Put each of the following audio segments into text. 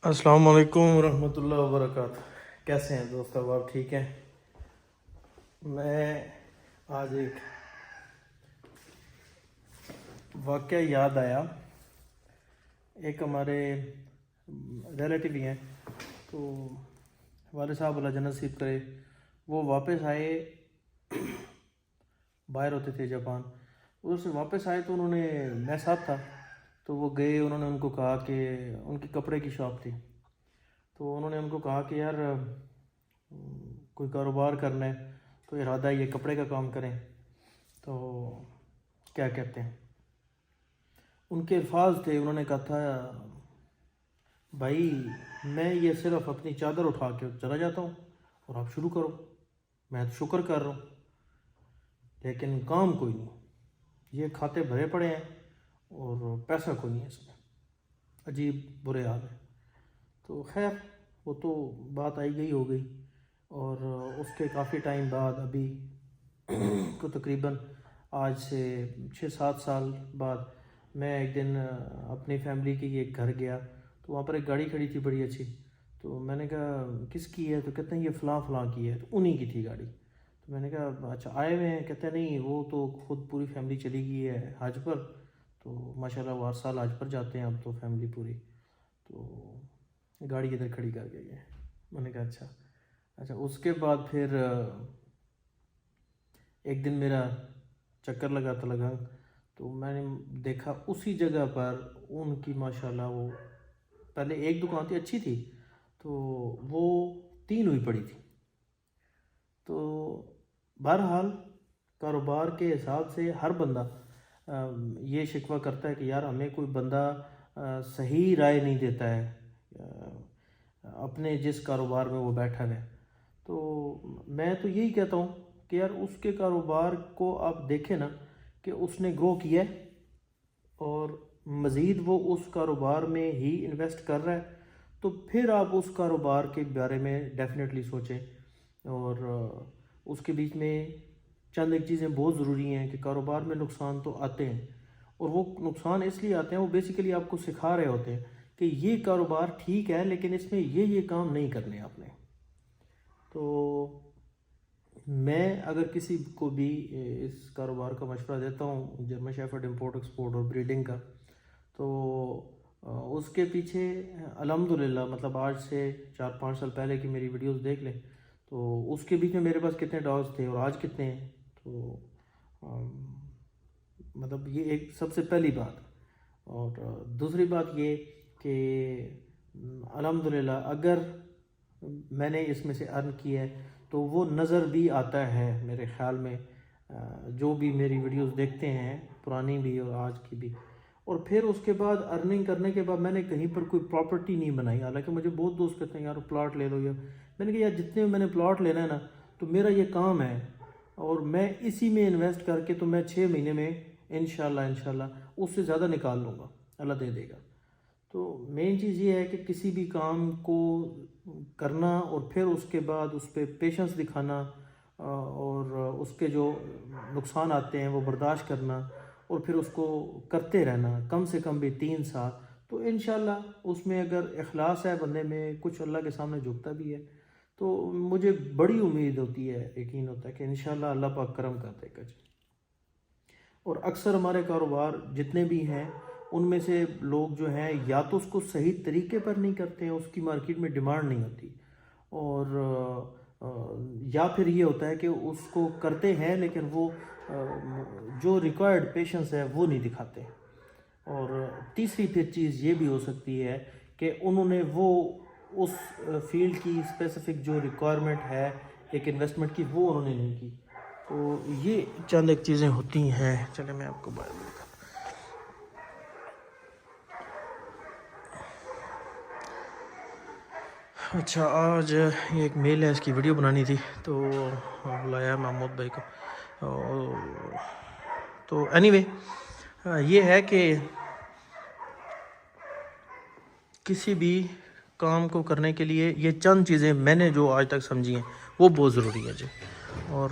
السلام علیکم ورحمۃ اللہ وبرکاتہ۔ کیسے ہیں دوست؟ اب آپ ٹھیک ہیں؟ میں آج ایک واقعہ یاد آیا۔ ایک ہمارے ریلیٹیو ہی ہیں، تو والد صاحب اللہ جنت نصیب کرے، وہ واپس آئے، باہر ہوتے تھے جاپان، ادھر سے واپس آئے تو انہوں نے، میں ساتھ تھا، تو وہ گئے، انہوں نے ان کو کہا کہ ان کی کپڑے کی شاپ تھی، تو انہوں نے ان کو کہا کہ یار کوئی کاروبار کرنا ہے تو ارادہ یہ کپڑے کا کام کریں، تو کیا کہتے ہیں، ان کے الفاظ تھے، انہوں نے کہا تھا بھائی میں یہ صرف اپنی چادر اٹھا کے چلا جاتا ہوں اور آپ شروع کرو، میں تو شکر کر رہا ہوں لیکن کام کوئی نہیں، یہ کھاتے بھرے پڑے ہیں اور پیسہ کوئی نہیں ہے اس میں، عجیب برے حال ہے۔ تو خیر وہ تو بات آئی گئی ہو گئی، اور اس کے کافی ٹائم بعد ابھی کو تقریباً آج سے 6-7 سال بعد میں ایک دن اپنی فیملی کے ایک گھر گیا، تو وہاں پر ایک گاڑی کھڑی تھی بڑی اچھی، تو میں نے کہا کس کی ہے؟ تو کہتے ہیں یہ فلاں فلاں کی ہے، تو انہی کی تھی گاڑی۔ تو میں نے کہا اچھا آئے ہوئے ہیں؟ کہتے ہیں نہیں وہ تو خود پوری فیملی چلی گئی ہے حج پر، تو ماشاءاللہ وہ ہر سال حج پر جاتے ہیں اب تو فیملی پوری، تو گاڑی ادھر کھڑی کر گئی ہے۔ میں نے کہا اچھا اس کے بعد پھر ایک دن میرا چکر لگا تلگنگ، تو میں نے دیکھا اسی جگہ پر ان کی ماشاءاللہ، وہ پہلے ایک دکان تھی اچھی تھی، تو وہ 3 ہوئی پڑی تھی۔ تو بہرحال کاروبار کے حساب سے ہر بندہ یہ شکوہ کرتا ہے کہ یار ہمیں کوئی بندہ صحیح رائے نہیں دیتا ہے اپنے جس کاروبار میں وہ بیٹھا ہے۔ تو میں تو یہی کہتا ہوں کہ یار اس کے کاروبار کو آپ دیکھیں نا کہ اس نے گرو کیا ہے اور مزید وہ اس کاروبار میں ہی انویسٹ کر رہا ہے، تو پھر آپ اس کاروبار کے بارے میں ڈیفینیٹلی سوچیں۔ اور اس کے بیچ میں چند ایک چیزیں بہت ضروری ہیں کہ کاروبار میں نقصان تو آتے ہیں، اور وہ نقصان اس لیے آتے ہیں، وہ بیسیکلی آپ کو سکھا رہے ہوتے ہیں کہ یہ کاروبار ٹھیک ہے لیکن اس میں یہ کام نہیں کرنے آپ نے۔ تو میں اگر کسی کو بھی اس کاروبار کا مشورہ دیتا ہوں، جرمن شیفرڈ امپورٹ ایکسپورٹ اور بریڈنگ کا، تو اس کے پیچھے الحمدللہ مطلب آج سے 4-5 سال پہلے کی میری ویڈیوز دیکھ لیں، تو اس کے بیچ میں میرے پاس کتنے ڈاگز تھے اور آج کتنے ہیں، تو مطلب یہ ایک سب سے پہلی بات۔ اور دوسری بات یہ کہ الحمدللہ اگر میں نے اس میں سے ارن کیا ہے تو وہ نظر بھی آتا ہے میرے خیال میں، جو بھی میری ویڈیوز دیکھتے ہیں پرانی بھی اور آج کی بھی۔ اور پھر اس کے بعد ارننگ کرنے کے بعد میں نے کہیں پر کوئی پراپرٹی نہیں بنائی، حالانکہ مجھے بہت دوست کہتے ہیں یار پلاٹ لے لو، یا میں نے کہا یار جتنے میں نے پلاٹ لینا ہے نا، تو میرا یہ کام ہے اور میں اسی میں انویسٹ کر کے تو میں 6 مہینے میں انشاءاللہ اس سے زیادہ نکال لوں گا، اللہ دے دے گا۔ تو مین چیز یہ ہے کہ کسی بھی کام کو کرنا اور پھر اس کے بعد اس پہ پیشنس دکھانا، اور اس کے جو نقصان آتے ہیں وہ برداشت کرنا، اور پھر اس کو کرتے رہنا کم سے کم بھی 3 سال، تو انشاءاللہ اس میں اگر اخلاص ہے بندے میں، کچھ اللہ کے سامنے جھکتا بھی ہے، تو مجھے بڑی امید ہوتی ہے، یقین ہوتا ہے کہ انشاءاللہ اللہ پاک کرم کر دے گا جی۔ اور اکثر ہمارے کاروبار جتنے بھی ہیں ان میں سے لوگ جو ہیں یا تو اس کو صحیح طریقے پر نہیں کرتے ہیں، اس کی مارکیٹ میں ڈیمانڈ نہیں ہوتی، اور یا پھر یہ ہوتا ہے کہ اس کو کرتے ہیں لیکن وہ جو ریکوائرڈ پیشنس ہے وہ نہیں دکھاتے۔ اور تیسری پھر چیز یہ بھی ہو سکتی ہے کہ انہوں نے وہ اس فیلڈ کی اسپیسیفک جو ریکوائرمنٹ ہے ایک انویسٹمنٹ کی، وہ انہوں نے نہیں کی۔ تو یہ چند ایک چیزیں ہوتی ہیں۔ چلیں میں آپ کو باہر بتا۔ اچھا آج یہ ایک میل ہے، اس کی ویڈیو بنانی تھی تو بلایا محمود بھائی کو۔ تو اینی وے یہ ہے کہ کسی بھی کام کو کرنے کے لیے یہ چند چیزیں میں نے جو آج تک سمجھی ہیں وہ بہت ضروری ہے جی۔ اور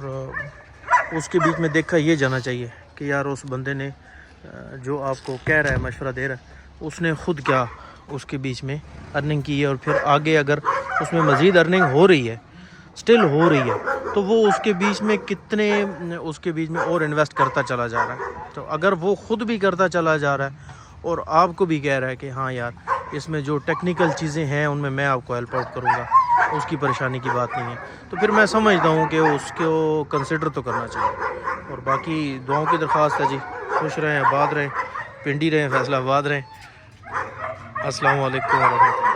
اس کے بیچ میں دیکھا یہ جانا چاہیے کہ یار اس بندے نے جو آپ کو کہہ رہا ہے، مشورہ دے رہا ہے، اس نے خود کیا اس کے بیچ میں ارننگ کی ہے، اور پھر آگے اگر اس میں مزید ارننگ ہو رہی ہے، سٹل ہو رہی ہے، تو وہ اس کے بیچ میں کتنے اس کے بیچ میں اور انویسٹ کرتا چلا جا رہا ہے. تو اگر وہ خود بھی کرتا چلا جا رہا ہے اور آپ کو بھی کہہ رہا ہے کہ ہاں یار اس میں جو ٹیکنیکل چیزیں ہیں ان میں آپ کو ہیلپ آؤٹ کروں گا، اس کی پریشانی کی بات نہیں ہے، تو پھر میں سمجھتا ہوں کہ اس کو کنسیڈر تو کرنا چاہیے. اور باقی دعاؤں کی درخواست ہے جی، خوش رہیں، آباد رہیں، پنڈی رہیں، فیصلہ آباد رہیں. السلام علیکم ورحمۃ اللہ.